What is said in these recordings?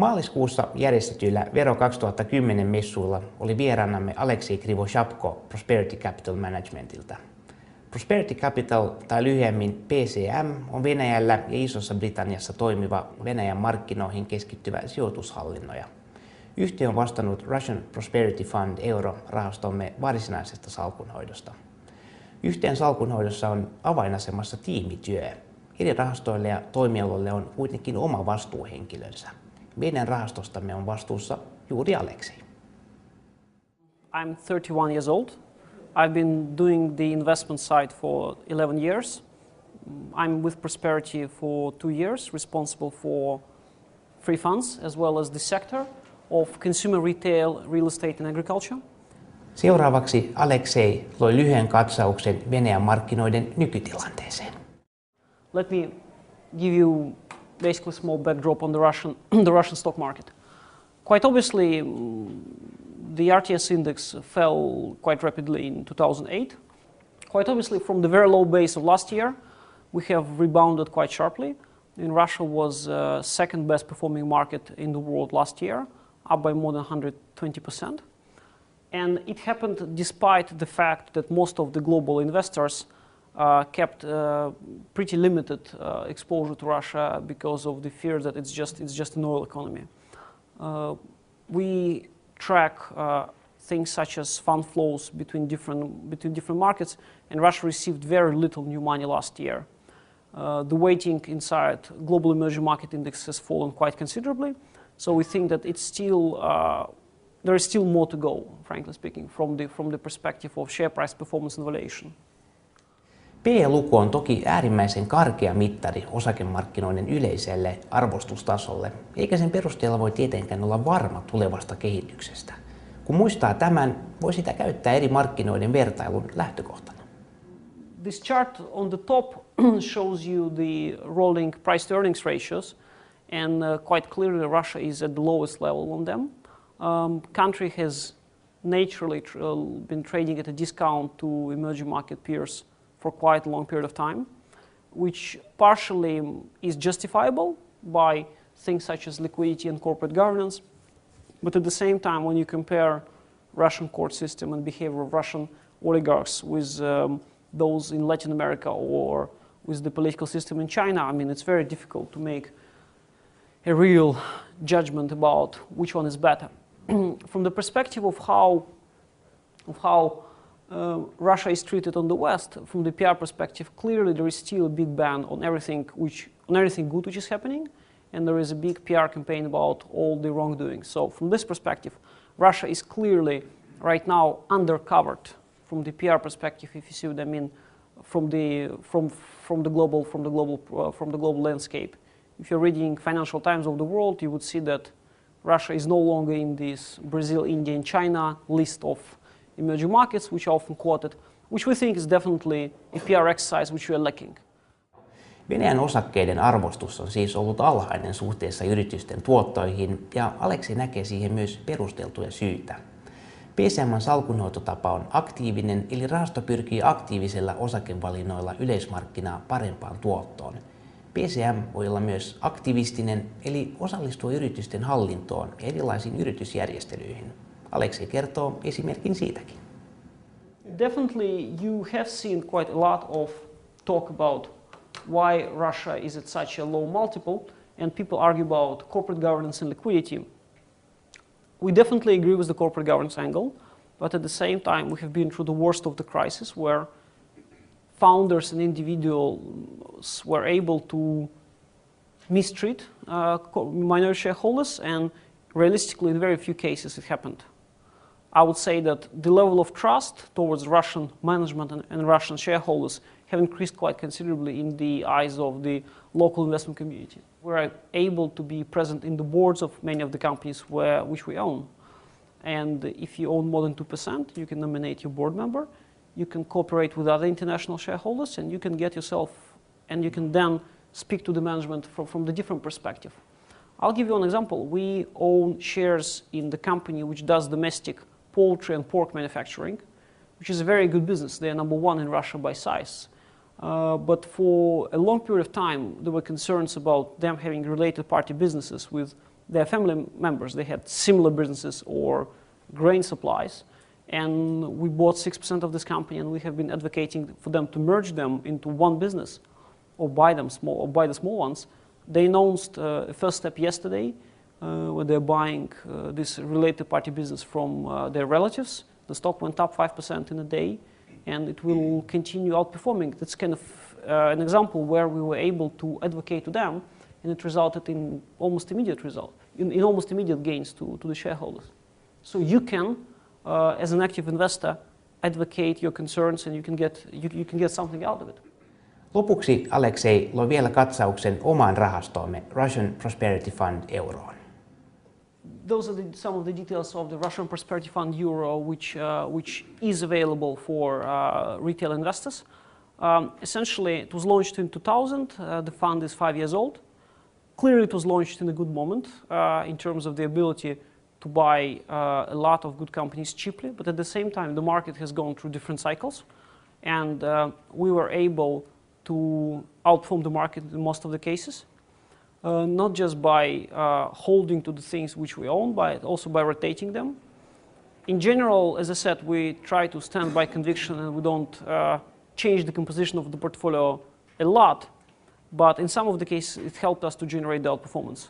Maaliskuussa järjestetyillä Vero 2010 messuilla oli vieraanamme Aleksei Krivoshabko Prosperity Capital Managementilta. Prosperity Capital, tai lyhyemmin PCM, on Venäjällä ja Isossa Britanniassa toimiva Venäjän markkinoihin keskittyvä sijoitushallinnoja. Yhtiö on vastannut Russian Prosperity Fund Euro-rahastomme varsinaisesta salkunhoidosta. Yhtiön salkunhoidossa on avainasemassa tiimityö. Eri rahastoille ja toimialoille on kuitenkin oma vastuuhenkilönsä. Meidän rahastostamme on vastuussa juuri Aleksei. I'm 31 years old. I've been doing the investment side for 11 years. I'm with Prosperity for 2 years, responsible for free funds as well as the sector of consumer retail, real estate and agriculture. Seuraavaksi Aleksei loi lyhyen katsauksen Venäjän markkinoiden nykytilanteeseen. Let me give you basically a small backdrop on the Russian stock market. Quite obviously, the RTS index fell quite rapidly in 2008. Quite obviously, from the very low base of last year, we have rebounded quite sharply. Russia was second best performing market in the world last year, up by more than 120%. And it happened despite the fact that most of the global investors kept pretty limited exposure to Russia because of the fear that it's just an oil economy. We track things such as fund flows between different markets, and Russia received very little new money last year. The weighting inside global emerging market index has fallen quite considerably, so we think that it's still there is still more to go, frankly speaking, from the perspective of share price performance and valuation. PE-luku on toki äärimmäisen karkea mittari osakemarkkinoiden yleiselle arvostustasolle, eikä sen perusteella voi tietenkään olla varma tulevasta kehityksestä. Kun muistaa tämän, voi sitä käyttää eri markkinoiden vertailun lähtökohtana. This chart on the top shows you the rolling price-to-earnings ratios, and quite clearly Russia is at the lowest level on them. Country has naturally been trading at a discount to emerging market peers for quite a long period of time, which partially is justifiable by things such as liquidity and corporate governance. But at the same time, when you compare Russian court system and behavior of Russian oligarchs with those in Latin America or with the political system in China, I mean, it's very difficult to make a real judgment about which one is better. From the perspective of how Russia is treated on the West, from the PR perspective, clearly there is still a big ban on everything good which is happening, and there is a big PR campaign about all the wrongdoing. So from this perspective, Russia is clearly right now undercovered from the PR perspective, if you see what I mean, from the global landscape. If you're reading Financial Times of the world, you would see that Russia is no longer in this Brazil, India, and China list of emerging markets, which are often quoted, which we think is definitely a PR exercise which we are lacking. Venäjän osakkeiden arvostus on siis ollut alhainen suhteessa yritysten tuottoihin, ja Aleksei näkee siihen myös perusteltuja syitä. PCM:n salkunhoitotapa on aktiivinen, eli rahasto pyrkii aktiivisella osakevalinnoilla yleismarkkinaa parempaan tuottoon. PCM voi olla myös aktivistinen, eli osallistua yritysten hallintoon ja erilaisiin yritysjärjestelyihin. Aleksei kertoo esimerkin siitäkin. Definitely you have seen quite a lot of talk about why Russia is at such a low multiple, and people argue about corporate governance and liquidity. We definitely agree with the corporate governance angle, but at the same time we have been through the worst of the crisis where founders and individuals were able to mistreat minority shareholders, and realistically in very few cases it happened. I would say that the level of trust towards Russian management and Russian shareholders have increased quite considerably in the eyes of the local investment community. We're able to be present in the boards of many of the companies which we own. And if you own more than 2%, you can nominate your board member, you can cooperate with other international shareholders, and you can get yourself, and you can then speak to the management from the different perspective. I'll give you an example. We own shares in the company which does domestic poultry and pork manufacturing, which is a very good business. They are number one in Russia by size. But for a long period of time, there were concerns about them having related party businesses with their family members, they had similar businesses or grain supplies. And we bought 6% of this company, and we have been advocating for them to merge them into one business or buy the small ones. They announced a first step yesterday where they're buying this related party business from their relatives. The stock went up 5% in a day, and it will continue outperforming. That's kind of an example where we were able to advocate to them, and it resulted in almost immediate gains to the shareholders. So you can, as an active investor, advocate your concerns, and you can get something out of it. Lopuksi Aleksei loi vielä katsauksen omaan rahastoomme Russian Prosperity Fund Euroon. Those are some of the details of the Russian Prosperity Fund Euro, which is available for retail investors. Essentially, it was launched in 2000. The fund is 5 years old. Clearly, it was launched in a good moment in terms of the ability to buy a lot of good companies cheaply. But at the same time, the market has gone through different cycles. And we were able to outperform the market in most of the cases. Not just by holding to the things which we own, but also by rotating them. In general, as I said, we try to stand by conviction, and we don't change the composition of the portfolio a lot. But in some of the cases, it helped us to generate the outperformance.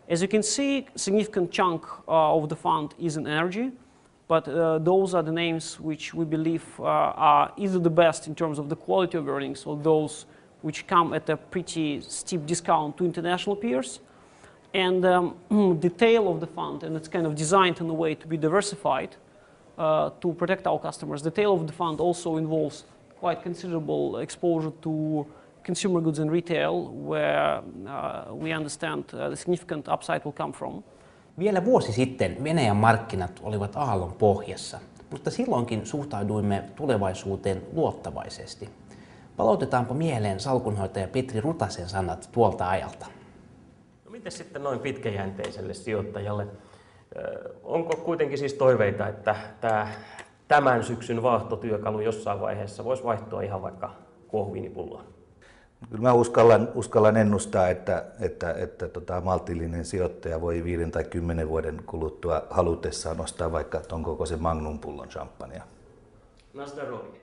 As you can see, a significant chunk of the fund is in energy. But those are the names which we believe are either the best in terms of the quality of earnings, or those which come at a pretty steep discount to international peers. And the tail of the fund, and it's kind of designed in a way to be diversified to protect our customers. The tail of the fund also involves quite considerable exposure to consumer goods and retail, where we understand the significant upside will come from. Vielä vuosi sitten Venäjän markkinat olivat aallon pohjassa, mutta silloinkin suhtauduimme tulevaisuuteen luottavaisesti. Palautetaanpa mieleen salkunhoitaja Petri Rutasen sanat tuolta ajalta. No miten sitten noin pitkäjänteiselle sijoittajalle? Onko kuitenkin siis toiveita, että tämän syksyn vaahtotyökalu jossain vaiheessa voisi vaihtua ihan vaikka kuohuviinipulloon? Kyllä mä uskallan ennustaa, että maltillinen sijoittaja voi 5 tai 10 vuoden kuluttua halutessaan ostaa vaikka ton kokoisen Magnum-pullon champagnea. Na zdrowie.